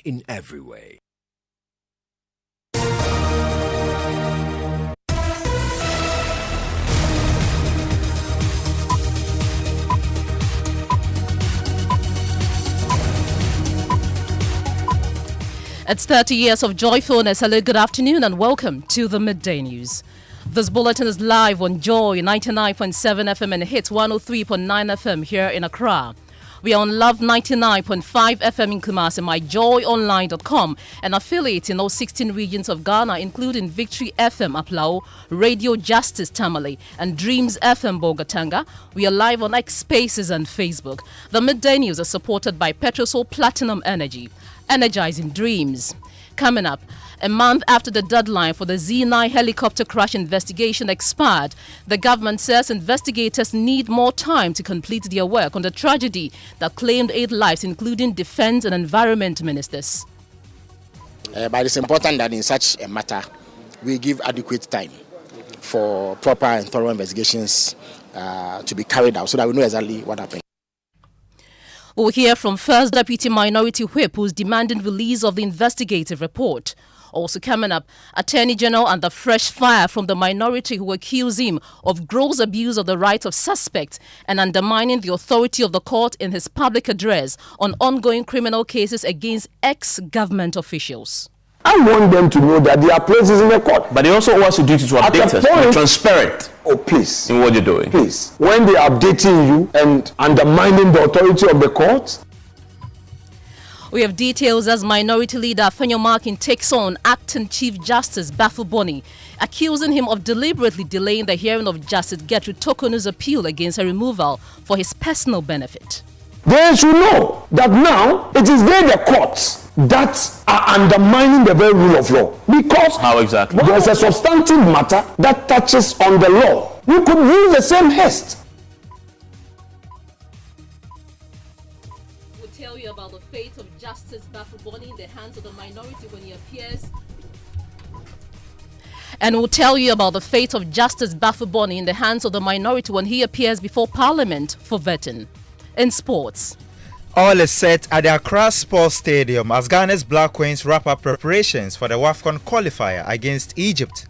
in every way. It's 30 years of joyfulness. Hello, good afternoon and welcome to the Midday News. This bulletin is live on Joy 99.7 FM and Hits 103.9 FM here in Accra. We are on Love 99.5 FM in Kumasi, myjoyonline.com, and affiliates in all 16 regions of Ghana, including Victory FM Aplao, Radio Justice Tamale, and Dreams FM Bogatanga. We are live on X Spaces and Facebook. The Midday News is supported by Petrosol Platinum Energy, energizing dreams. Coming up, a month after the deadline for the Z9 helicopter crash investigation expired, the government says investigators need more time to complete their work on the tragedy that claimed 8 lives, including defense and environment ministers. But it's important that in such a matter, we give adequate time for proper and thorough investigations to be carried out so that we know exactly what happened. We'll hear from First Deputy Minority Whip, who's demanding release of the investigative report. Also coming up, Attorney General under fresh fire from the minority who accuse him of gross abuse of the rights of suspects and undermining the authority of the court in his public address on ongoing criminal cases against ex-government officials. I want them to know that their place is in the court. But they also owe us a duty to update us, be transparent. Oh, please. In what you're doing. Please. When they are updating you and undermining the authority of the court. We have details as Minority Leader Afenyo Markin takes on Acting Chief Justice Bafu Boni, accusing him of deliberately delaying the hearing of Justice Gertrude Tokonu's appeal against her removal for his personal benefit. They should know that now it is they, the courts, that are undermining the very rule of law. Because how exactly? There's a substantive matter that touches on the law. You could use the same haste. We'll tell you about the fate of Justice Bafu Boni in the hands of the minority when he appears. And we'll tell you about the fate of Justice Bafu Boni in the hands of the minority when he appears before Parliament for vetting. In sports, all is set at the Accra Sports Stadium as Ghana's Black Queens wrap up preparations for the WAFCON qualifier against Egypt.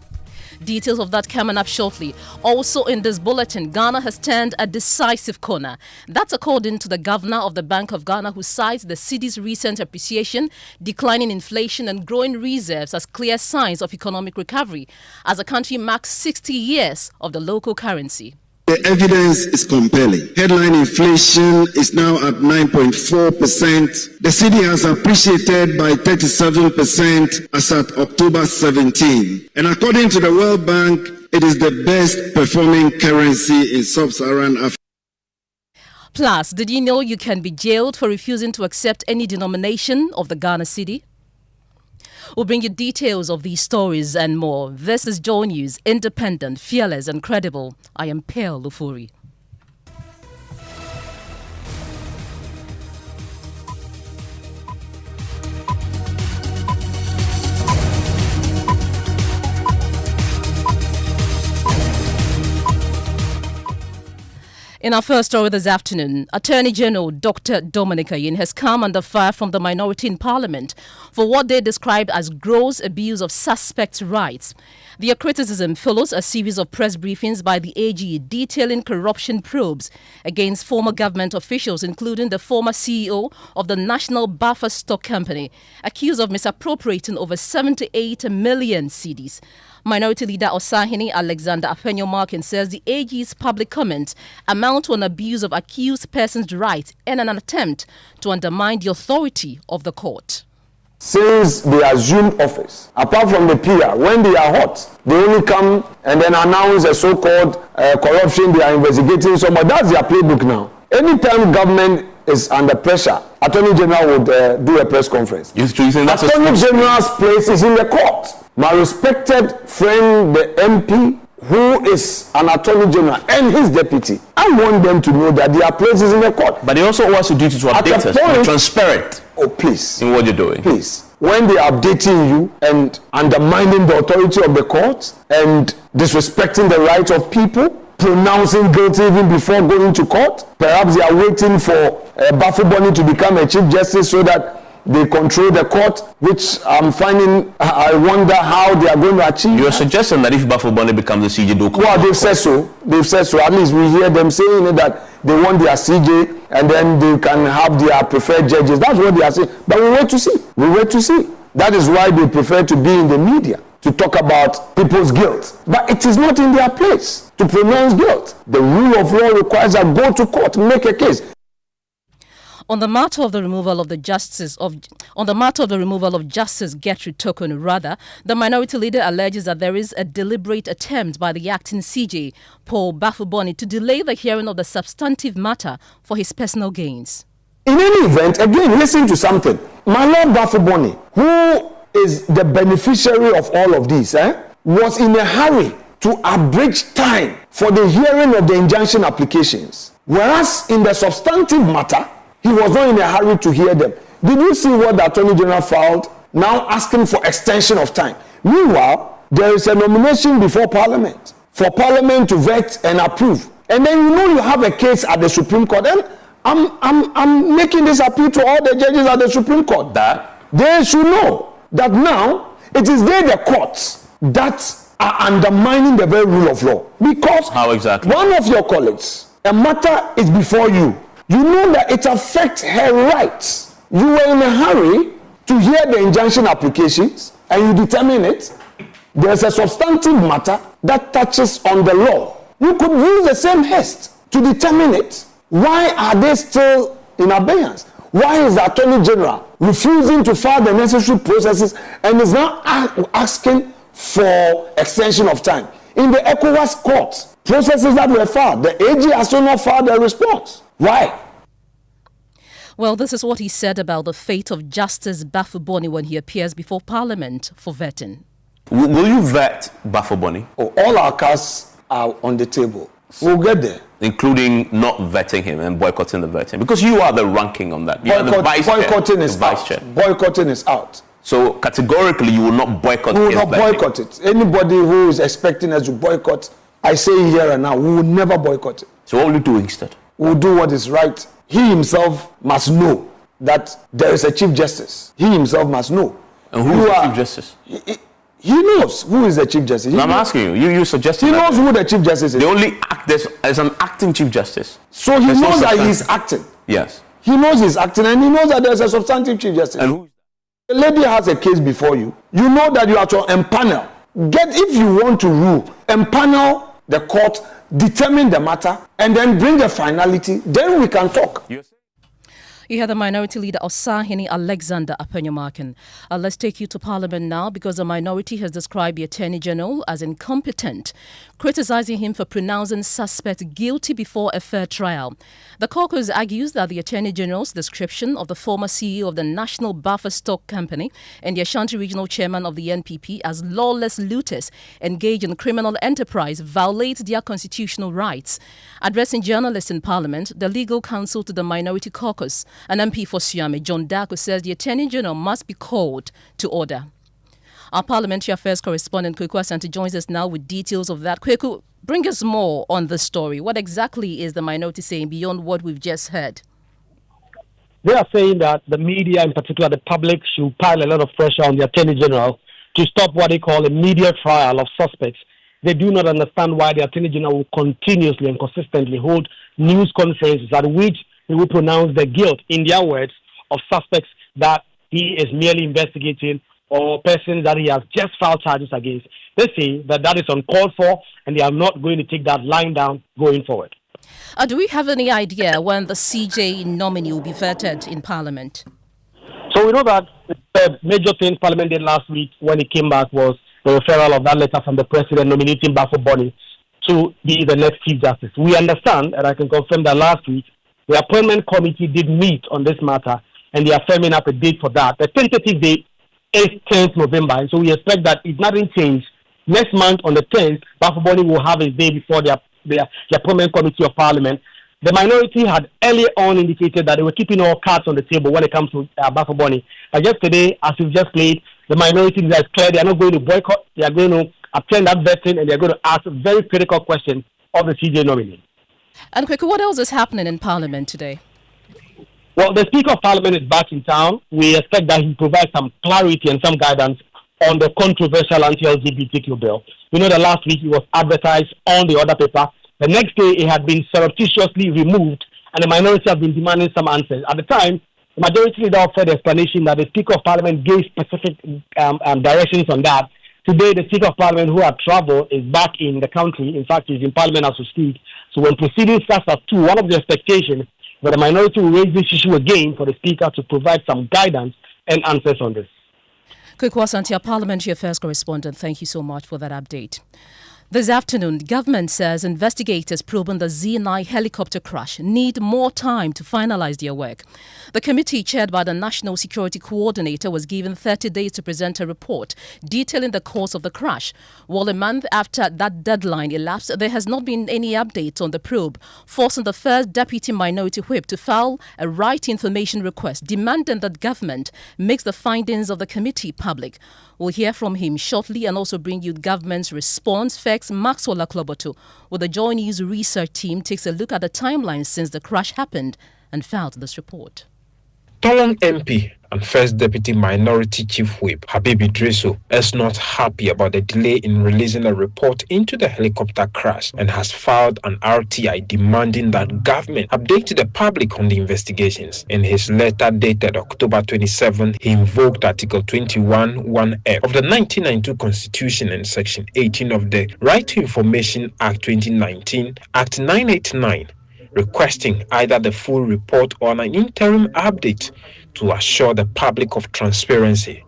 Details of that coming up shortly. Also in this bulletin, Ghana has turned a decisive corner. That's according to the governor of the Bank of Ghana, who cites the cedi's recent appreciation, declining inflation and growing reserves as clear signs of economic recovery as the country marks 60 years of the local currency. The evidence is compelling. Headline inflation is now at 9.4%. The cedi has appreciated by 37% as at October 17. And according to the World Bank, it is the best performing currency in sub-Saharan Africa. Plus, did you know you can be jailed for refusing to accept any denomination of the Ghana cedi? We'll bring you details of these stories and more. This is Joy News, independent, fearless and credible. I am Pearl Ofori. In our first story this afternoon, Attorney General Dr. Dominic Ayin has come under fire from the minority in Parliament for what they described as gross abuse of suspects' rights. Their criticism follows a series of press briefings by the AG detailing corruption probes against former government officials, including the former CEO of the National Buffer Stock Company, accused of misappropriating over 78 million cedis. Minority Leader Osahini Alexander Afenyo Markin says the AG's public comments amount to an abuse of accused persons' rights and an attempt to undermine the authority of the court. Since they assumed office, apart from the PR, when they are hot, they only come and then announce a so-called corruption, they are investigating somebody. That's their playbook now. Anytime government is under pressure, Attorney General would do a press conference. Attorney General's place is in the court. My respected friend, the MP, who is an Attorney General and his deputy, I want them to know that their place is in the court. But they also owe us a duty to update us, be transparent. Oh, please. In what you're doing. Please. When they are updating you and undermining the authority of the court and disrespecting the rights of people, pronouncing guilty even before going to court, perhaps they are waiting for Bafu Boni to become a Chief Justice so that They control the court, which I'm finding, I wonder how they are going to achieve. You're suggesting that if Bafuboni becomes the CJ, well, they've said so. They've said so. At least we hear them saying that they want their CJ and then they can have their preferred judges. That's what they are saying. But we wait to see. We wait to see. That is why they prefer to be in the media, to talk about people's guilt. But it is not in their place to pronounce guilt. The rule of law requires a go to court, make a case. On the matter of the removal of Justice Gertrude Tokun, the minority leader alleges that there is a deliberate attempt by the acting CJ, Paul Bafuboni, to delay the hearing of the substantive matter for his personal gains. In any event, again, listen to something. My Lord Bafuboni, who is the beneficiary of all of this, was in a hurry to abridge time for the hearing of the injunction applications. Whereas in the substantive matter, he was not in a hurry to hear them. Did you see what the Attorney General filed? Now asking for extension of time. Meanwhile, there is a nomination before Parliament for Parliament to vet and approve. And then you have a case at the Supreme Court. And I'm making this appeal to all the judges at the Supreme Court that they should know that now it is they, the courts, that are undermining the very rule of law. Because how exactly? One of your colleagues, a matter is before you. You know that it affects her rights. You were in a hurry to hear the injunction applications and you determine it. There's a substantive matter that touches on the law. You could use the same haste to determine it. Why are they still in abeyance? Why is the Attorney General refusing to file the necessary processes and is now asking for extension of time? In the ECOWAS court, processes that were filed, the AG has still not filed a response. Why? Well, this is what he said about the fate of Justice Bafuboni when he appears before Parliament for vetting. Will you vet Bafuboni? Oh, all our cards are on the table. We'll get there. Including not vetting him and boycotting the vetting. Because you are the ranking on that. You are the boycotting is vice out. chair. Boycotting is out. So categorically, you will not boycott We will not boycott it. Anybody who is expecting us to boycott, I say here and now, we will never boycott it. So what will you do instead? We will do what is right. He himself must know that there is a Chief Justice. He himself must know. And who is the Chief Justice? He knows who is the Chief Justice. I'm asking you. You suggested he knows who the Chief Justice is. They only act, there's an acting Chief Justice. So he knows that he's acting. Yes. He knows he's acting and he knows that there's a substantive Chief Justice. And who? The lady has a case before you. You know that you are to empanel. If you want to rule, empanel the court, determine the matter, and then bring the finality. Then we can talk. You hear the minority leader Osahini Alexander Apenyomarkin. Let's take you to Parliament now because the minority has described the Attorney General as incompetent, criticizing him for pronouncing suspects guilty before a fair trial. The caucus argues that the Attorney General's description of the former CEO of the National Buffer Stock Company and the Ashanti Regional Chairman of the NPP as lawless looters engaged in criminal enterprise violates their constitutional rights. Addressing journalists in Parliament, the legal counsel to the minority caucus, an MP for Siame, John Darko, says the Attorney General must be called to order. Our Parliamentary Affairs correspondent, Kweku Asante, joins us now with details of that. Kweku, bring us more on this story. What exactly is the minority saying beyond what we've just heard? They are saying that the media, in particular the public, should pile a lot of pressure on the Attorney General to stop what they call a media trial of suspects. They do not understand why the Attorney General will continuously and consistently hold news conferences at which he will pronounce the guilt, in their words, of suspects that he is merely investigating or persons that he has just filed charges against. They say that that is uncalled for and they are not going to take that line down going forward. Do we have any idea when the CJ nominee will be vetted in Parliament? So we know that the major thing Parliament did last week when it came back was the referral of that letter from the President nominating Bafuboni to be the next Chief Justice. We understand, and I can confirm that last week, the appointment committee did meet on this matter and they are firming up a date for that. The tentative date is 10th November, and so we expect that if nothing changes, next month on the 10th, Bafuboni will have his day before the appointment committee of Parliament. The minority had earlier on indicated that they were keeping all cards on the table when it comes to Bafuboni. But yesterday, as we've just played, the minority is clear they are not going to boycott, they are going to attend that vetting, and they are going to ask a very critical question of the CJ nominee. And quickly, what else is happening in Parliament today? Well, the Speaker of Parliament is back in town. We expect that he provides some clarity and some guidance on the controversial anti-LGBTQ bill. We know that last week it was advertised on the order paper. The next day it had been surreptitiously removed, and the minority have been demanding some answers. At the time, the majority leader offered explanation that the Speaker of Parliament gave specific directions on that. Today, the Speaker of Parliament, who had traveled, is back in the country. In fact, he's in Parliament as we speak. So when proceedings starts at 2, one of the expectations that the minority will raise this issue again for the Speaker to provide some guidance and answers on this. Quick Wasanti, our Parliamentary Affairs correspondent, thank you so much for that update. This afternoon, government says investigators probing the Z9 helicopter crash need more time to finalize their work. The committee chaired by the National Security Coordinator was given 30 days to present a report detailing the cause of the crash. While a month after that deadline elapsed, there has not been any update on the probe, forcing the first Deputy Minority Whip to file a right information request demanding that government makes the findings of the committee public. We'll hear from him shortly and also bring you government's response. FEX Maxwell Akloboto with the Joy News research team takes a look at the timeline since the crash happened and filed this report. Tolong MP and First Deputy Minority Chief Whip Habib Idrisu is not happy about the delay in releasing a report into the helicopter crash and has filed an RTI demanding that government update the public on the investigations. In his letter dated October 27, he invoked Article 21(1)(f) of the 1992 Constitution and Section 18 of the Right to Information Act 2019, Act 989, requesting either the full report or an interim update to assure the public of transparency.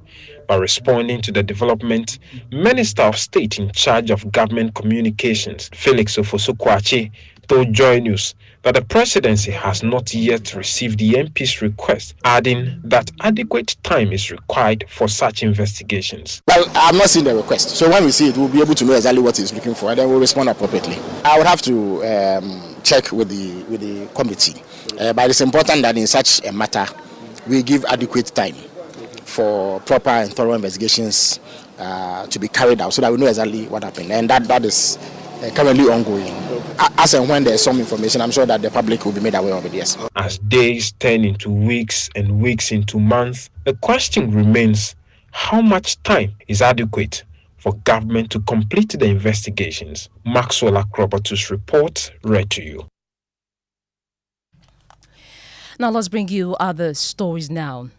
By responding to the development, Minister of State in charge of government communications, Felix Ofosu-Kwakye, told Joy News that the presidency has not yet received the MP's request, adding that adequate time is required for such investigations. Well, I've not seen the request, so when we see it, we'll be able to know exactly what he's looking for, and then we'll respond appropriately. I would have to check with the committee, but it's important that in such a matter, we give adequate time for proper and thorough investigations to be carried out, so that we know exactly what happened, and that is currently ongoing. As and when there's some information, I'm sure that the public will be made aware of it, yes. As days turn into weeks and weeks into months, the question remains, how much time is adequate for government to complete the investigations? Maxwell Akrobatus report read to you. Now let's bring you other stories now.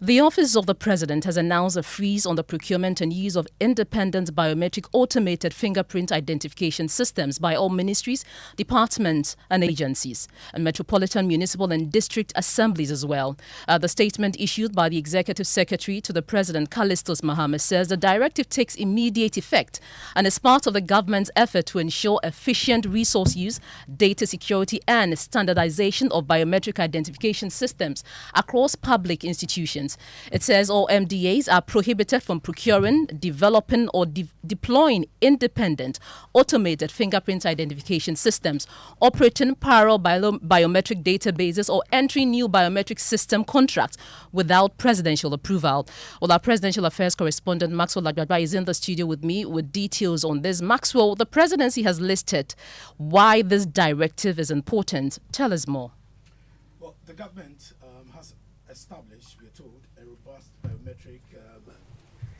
The Office of the President has announced a freeze on the procurement and use of independent biometric automated fingerprint identification systems by all ministries, departments and agencies, and metropolitan, municipal and district assemblies as well. The statement issued by the Executive Secretary to the President, Callistus Mohammed, says the directive takes immediate effect and is part of the government's effort to ensure efficient resource use, data security and standardization of biometric identification systems across public institutions. It says all MDAs are prohibited from procuring, developing or deploying independent automated fingerprint identification systems, operating parallel biometric databases or entering new biometric system contracts without presidential approval. Well, our presidential affairs correspondent Maxwell Lagbadba is in the studio with me with details on this. Maxwell, the presidency has listed why this directive is important. Tell us more. Well, the government has established, we are told, a robust biometric,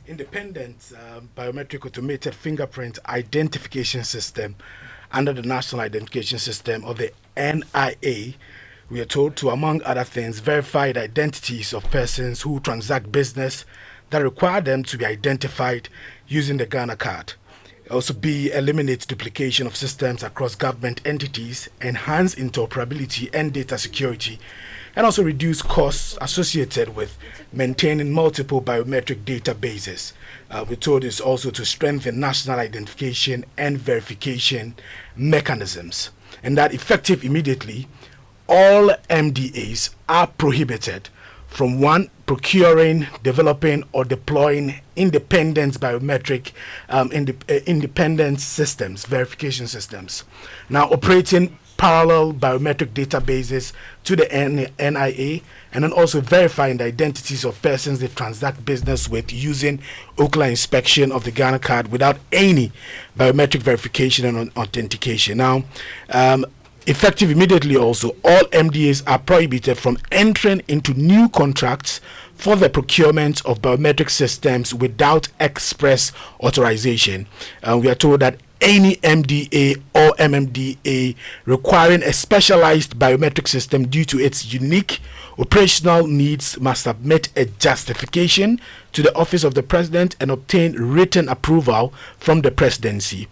independent biometric automated fingerprint identification system under the National Identification System of the NIA. We are told to, among other things, verify the identities of persons who transact business that require them to be identified using the Ghana card. Also, eliminate duplication of systems across government entities, enhance interoperability and data security, and also reduce costs associated with maintaining multiple biometric databases. We're told it's also to strengthen national identification and verification mechanisms, and that effective immediately, all MDAs are prohibited from one, procuring, developing or deploying independent biometric independent systems, verification systems. Now operating parallel biometric databases to the NIA, and then also verifying the identities of persons they transact business with using ocular inspection of the Ghana card without any biometric verification and authentication. Now, Effective immediately also, all MDAs are prohibited from entering into new contracts for the procurement of biometric systems without express authorization. We are told that any MDA or MMDA requiring a specialized biometric system due to its unique operational needs must submit a justification to the Office of the President and obtain written approval from the Presidency.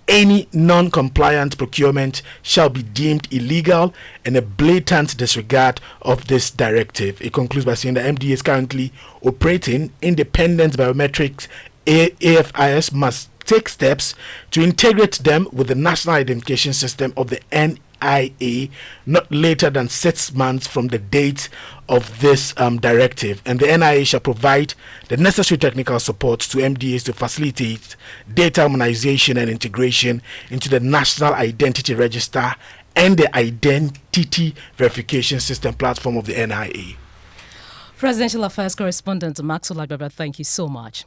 Any non-compliant procurement shall be deemed illegal and a blatant disregard of this directive. It concludes by saying the MDA is currently operating independent biometrics. AFIS must take steps to integrate them with the National Identification System of the NIA not later than 6 months from the date of this directive, and the NIA shall provide the necessary technical support to MDAs to facilitate data harmonization and integration into the National Identity Register and the Identity Verification System platform of the NIA. Presidential Affairs Correspondent Maxwell Agbaba, thank you so much.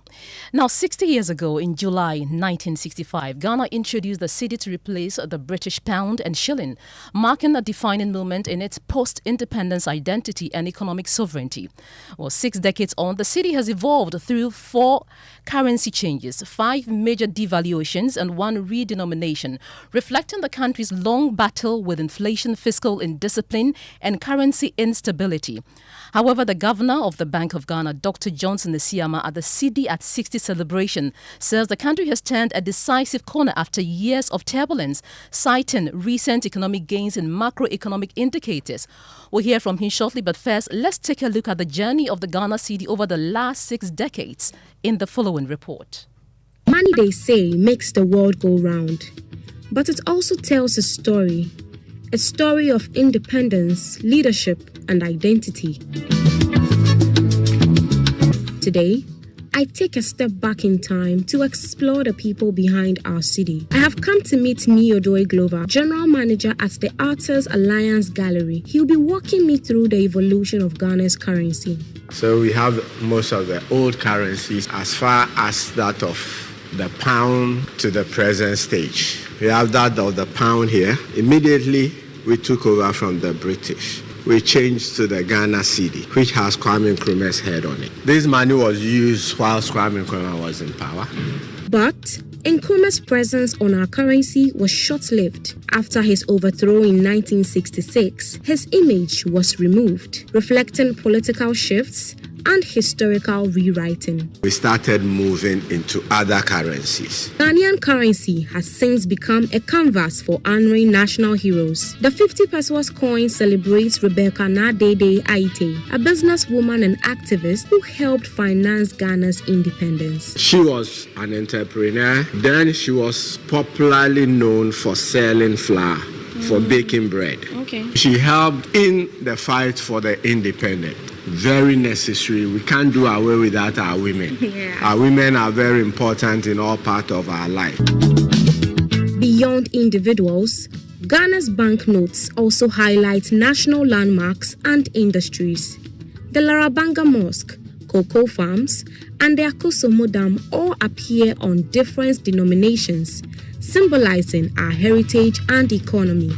Now, 60 years ago, in July 1965, Ghana introduced the cedi to replace the British pound and shilling, marking a defining moment in its post-independence identity and economic sovereignty. Well, 6 decades on, the cedi has evolved through 4 currency changes, 5 major devaluations, and 1 redenomination, reflecting the country's long battle with inflation, fiscal indiscipline, and currency instability. However, the governor of the Bank of Ghana, Dr. Johnson Nesiama, at the cedi at 60 celebration, says the country has turned a decisive corner after years of turbulence, citing recent economic gains in macroeconomic indicators. We'll hear from him shortly, but first, let's take a look at the journey of the Ghana cedi over the last 6 decades in the following report. Money, they say, makes the world go round, but it also tells a story of independence, leadership, and identity. Today, I take a step back in time to explore the people behind our cedi. I have come to meet Miodoy Glover, General Manager at the Artists Alliance Gallery. He'll be walking me through the evolution of Ghana's currency. So we have most of the old currencies as far as that of the pound to the present stage. We have that of the pound here. Immediately, we took over from the British. We changed to the Ghana cedi, which has Kwame Nkrumah's head on it. This money was used whilst Kwame Nkrumah was in power. But Nkrumah's presence on our currency was short-lived. After his overthrow in 1966, his image was removed, reflecting political shifts and historical rewriting. We started moving into other currencies. Ghanaian currency has since become a canvas for honoring national heroes. The 50 pesos coin celebrates Rebecca Nadede Aite, a businesswoman and activist who helped finance Ghana's independence. She was an entrepreneur. Then she was popularly known for selling flour, for baking bread. Okay. She helped in the fight for the independence. Very necessary. We can't do away without our women. Yeah. Our women are very important in all parts of our life. Beyond individuals, Ghana's banknotes also highlight national landmarks and industries. The Larabanga Mosque, cocoa farms, and the Akosomo Dam all appear on different denominations, symbolizing our heritage and economy.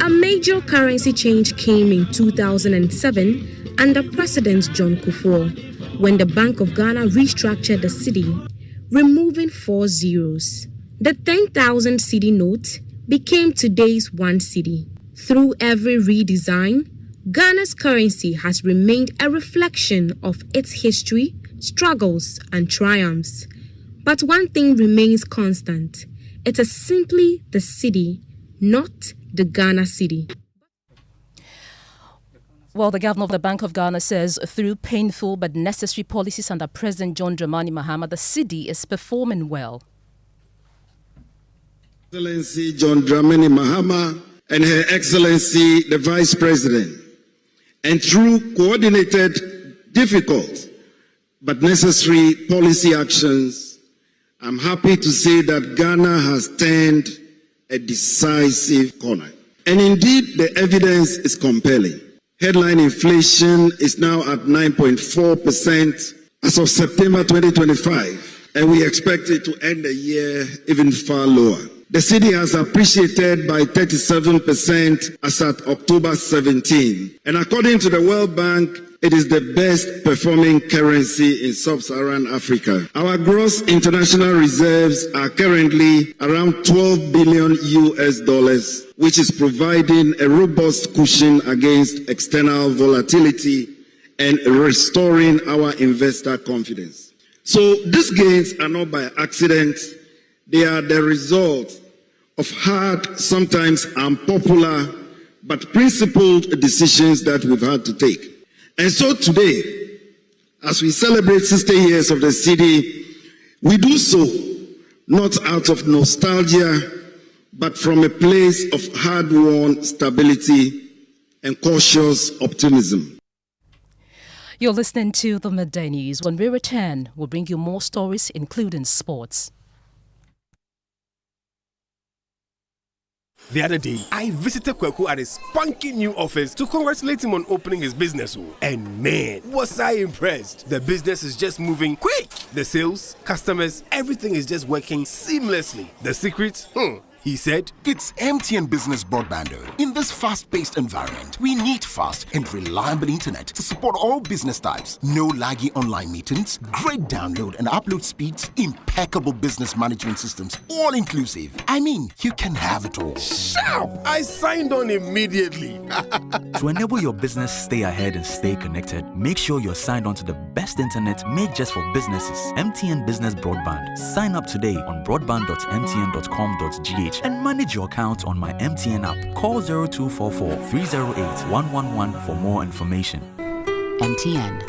A major currency change came in 2007 under President John Kufuor, when the Bank of Ghana restructured the cedi, removing 4 zeros. The 10,000 cedi note became today's 1 cedi. Through every redesign, Ghana's currency has remained a reflection of its history, struggles, and triumphs. But one thing remains constant. It is simply the cedi, not the Ghana cedi. Well, the governor of the Bank of Ghana says through painful but necessary policies under President John Dramani Mahama, the cedi is performing well. Excellency John Dramani Mahama and Her Excellency the Vice President, and through coordinated, difficult, but necessary policy actions, I'm happy to say that Ghana has turned a decisive corner. And indeed, the evidence is compelling. Headline inflation is now at 9.4% as of September 2025, and we expect it to end the year even far lower. The cedi has appreciated by 37% as at October 17. And according to the World Bank, it is the best performing currency in sub-Saharan Africa. Our gross international reserves are currently around 12 billion US dollars, which is providing a robust cushion against external volatility and restoring our investor confidence. So these gains are not by accident. They are the result of hard, sometimes unpopular, but principled decisions that we've had to take. And so today, as we celebrate 60 years of the cedi, we do so not out of nostalgia, but from a place of hard-won stability and cautious optimism. You're listening to the Midday News. When we return, we'll bring you more stories, including sports. The other day, I visited Kweku at his spunky new office to congratulate him on opening his business. And man, was I impressed. The business is just moving quick. The sales, customers, everything is just working seamlessly. The secret? He said, it's MTN Business Broadband. In this fast-paced environment, we need fast and reliable internet to support all business types. No laggy online meetings, great download and upload speeds, impeccable business management systems, all inclusive. I mean, you can have it all. Sharp! I signed on immediately. To enable your business stay ahead and stay connected, make sure you're signed on to the best internet made just for businesses. MTN Business Broadband. Sign up today on broadband.mtn.com.gh and manage your account on my MTN app. Call 0244 308 111 for more information. MTN.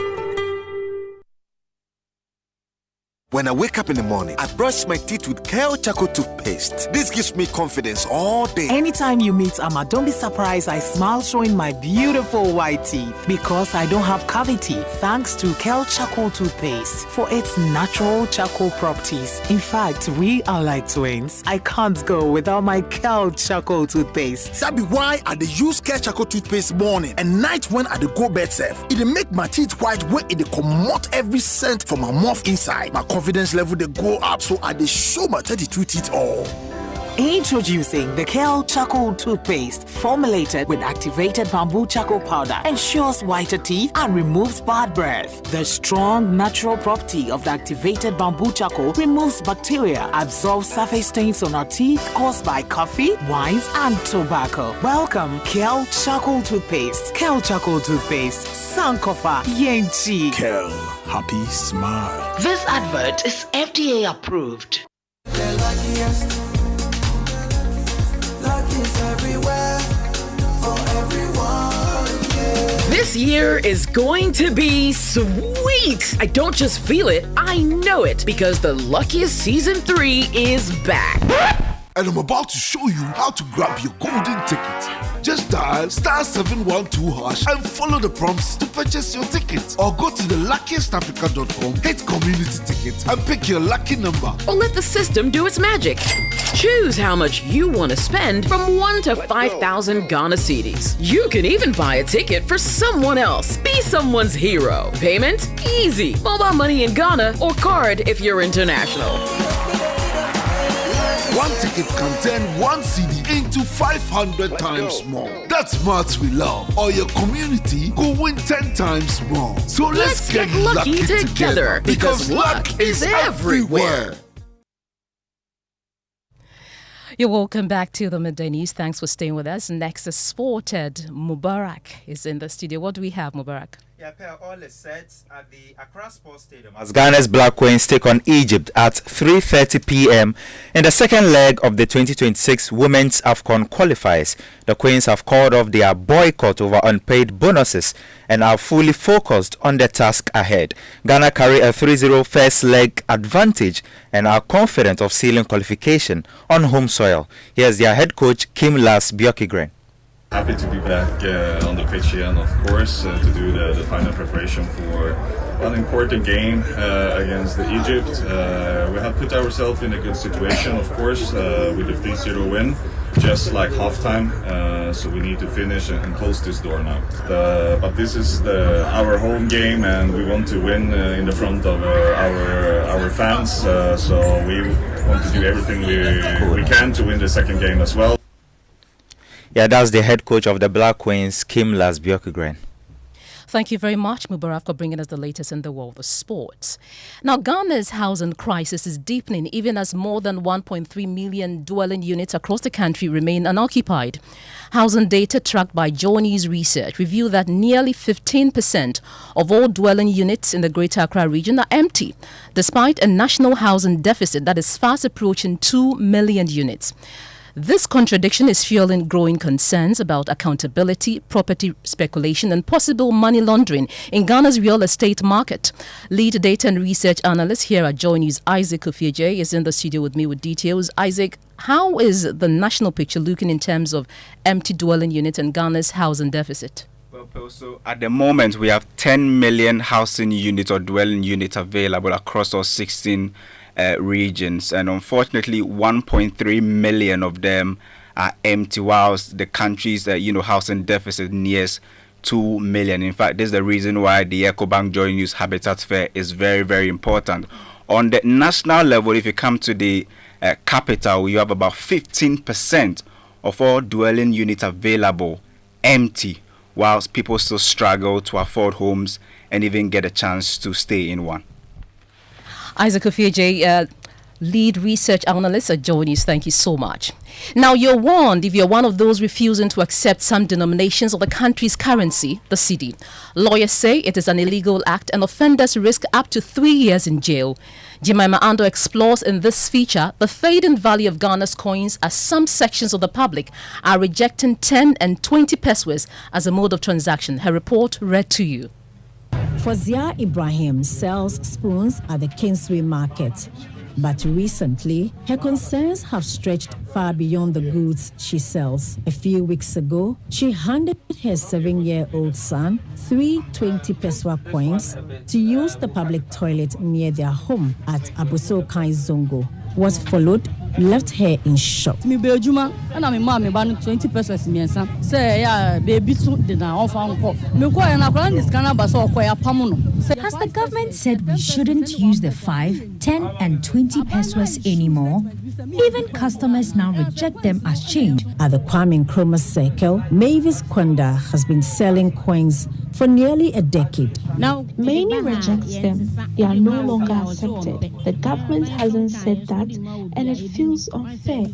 When I wake up in the morning, I brush my teeth with Kale Charcoal toothpaste. This gives me confidence all day. Anytime you meet Amma, don't be surprised I smile showing my beautiful white teeth because I don't have cavity thanks to Kale Charcoal toothpaste for its natural charcoal properties. In fact, we are like twins. I can't go without my Kale Charcoal toothpaste. That be why I dey use Kale Charcoal toothpaste morning and night when I dey go bed safe. It dey make my teeth white when it dey comot every scent from my mouth inside. My confidence level they go up, so I dey show my 32 teeth all. Introducing the Kale Charcoal toothpaste, formulated with activated bamboo charcoal powder, ensures whiter teeth and removes bad breath. The strong natural property of the activated bamboo charcoal removes bacteria, absorbs surface stains on our teeth caused by coffee, wines, and tobacco. Welcome, Kale Charcoal toothpaste. Kale Charcoal toothpaste, Sankofa Yenchi. Kale, happy smile. This advert is FDA approved. This year is going to be sweet. I don't just feel it, I know it, because the Luckiest Season 3 is back. And I'm about to show you how to grab your golden ticket. Just dial *712# and follow the prompts to purchase your ticket. Or go to theluckiestafrica.com, hit community tickets, and pick your lucky number. Or let the system do its magic. Choose how much you want to spend from 1 to 5,000 Ghana cedis. You can even buy a ticket for someone else. Be someone's hero. Payment? Easy. Mobile money in Ghana or card if you're international. One ticket can turn one cedi into 500 times more. That's maths we love. Or your community go win 10 times more. So let's get lucky together because luck is everywhere. You're welcome back to the Midday News. Thanks for staying with us. Next is Sported. Mubarak is in the studio. What do we have, Mubarak? Yeah, all is set at the Accra Sports Stadium as Ghana's Black Queens take on Egypt at 3:30 p.m. in the second leg of the 2026 Women's AFCON qualifiers. The Queens have called off their boycott over unpaid bonuses and are fully focused on the task ahead. Ghana carry a 3-0 first leg advantage and are confident of sealing qualification on home soil. Here's their head coach Kim Las Bjorkigren. Happy to be back on the pitch here, and of course to do the final preparation for an important game against Egypt. We have put ourselves in a good situation, of course, with the 3-0 win, just like halftime. So we need to finish and close this door now. But this is our home game, and we want to win in the front of our fans. So we want to do everything we can to win the second game as well. Yeah, that's the head coach of the Black Queens, Kim Lasbjørkegren. Thank you very much, Mubarak, for bringing us the latest in the world of sports. Now, Ghana's housing crisis is deepening even as more than 1.3 million dwelling units across the country remain unoccupied. Housing data tracked by Journey's research reveal that nearly 15% of all dwelling units in the Greater Accra region are empty, despite a national housing deficit that is fast approaching 2 million units. This contradiction is fueling growing concerns about accountability, property speculation, and possible money laundering in Ghana's real estate market. Lead data and research analyst here at Joy News, Isaac Ofori, is in the studio with me with details. Isaac, how is the national picture looking in terms of empty dwelling units and Ghana's housing deficit? Well, so at the moment, we have 10 million housing units or dwelling units available across all 16 regions, and unfortunately 1.3 million of them are empty, whilst the country's housing deficit nears 2 million. In fact, this is the reason why the EcoBank Joy News Habitat Fair is very, very important. On the national level, if you come to the capital, you have about 15% of all dwelling units available empty, whilst people still struggle to afford homes and even get a chance to stay in one. Isaac Ofori, lead research analyst at Joy News, thank you so much. Now, you're warned if you're one of those refusing to accept some denominations of the country's currency, the cedi. Lawyers say it is an illegal act and offenders risk up to 3 years in jail. Jemima Ando explores in this feature the fading value of Ghana's coins as some sections of the public are rejecting 10 and 20 pesos as a mode of transaction. Her report read to you. Fazia Ibrahim sells spoons at the Kingsway Market. But recently, her concerns have stretched far beyond the goods she sells. A few weeks ago, she handed her 7-year-old son 3 20-peso coins to use the public toilet near their home at Abosokai Zongo. What followed left her in shock. Has the government said we shouldn't use the 5, 10 and 20 pesos anymore? Even customers now reject them as change. At the Kwame Nkrumah Circle, Mavis Kwanda has been selling coins for nearly a decade. Now, many reject them. They are no longer accepted. The government hasn't said that, and it feels unfair.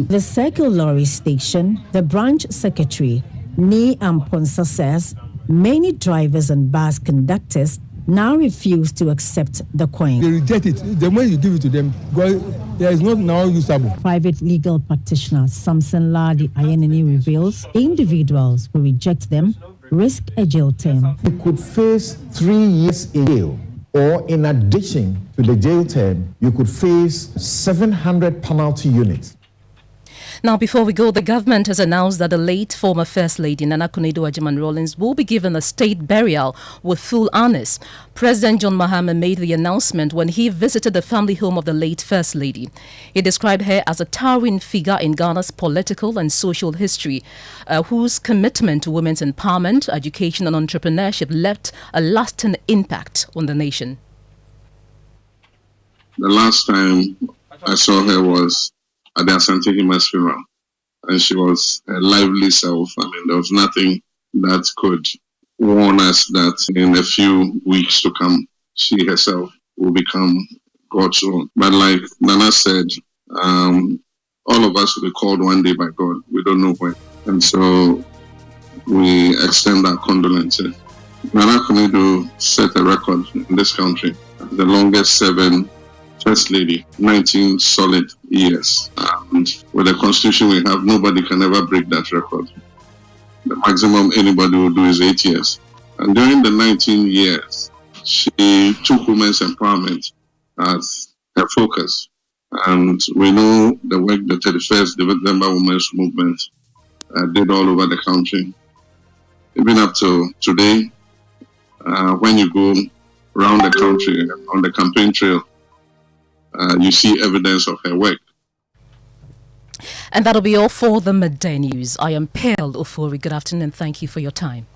The Circle Lorry Station, the branch secretary, Ni Amponsa, says many drivers and bus conductors now refuse to accept the coin. They reject it. The way you give it to them, there is not now usable. Private legal practitioner Samson Ladi Ayenini reveals individuals who reject them risk a jail term. You could face 3 years in jail, or in addition to the jail term, you could face 700 penalty units. Now, before we go, the government has announced that the late former First Lady Nana Konadu Agyeman-Rawlings will be given a state burial with full honors. President John Mahama made the announcement when he visited the family home of the late First Lady. He described her as a towering figure in Ghana's political and social history, whose commitment to women's empowerment, education and entrepreneurship left a lasting impact on the nation. The last time I saw her was at the Asante Hima's funeral, and she was a lively self. I mean, there was nothing that could warn us that in a few weeks to come, she herself will become God's own. But like Nana said, all of us will be called one day by God. We don't know when. And so we extend our condolences. Nana Konadu set a record in this country, the longest serving First Lady, 19 solid years. And with the constitution we have, nobody can ever break that record. The maximum anybody will do is 8 years. And during the 19 years, she took women's empowerment as her focus. And we know the work the 31st December Women's Movement did all over the country. Even up to today, when you go around the country on the campaign trail, you see evidence of her work. And that'll be all for the Midday News. I am Pearl Ofori. Good afternoon and thank you for your time.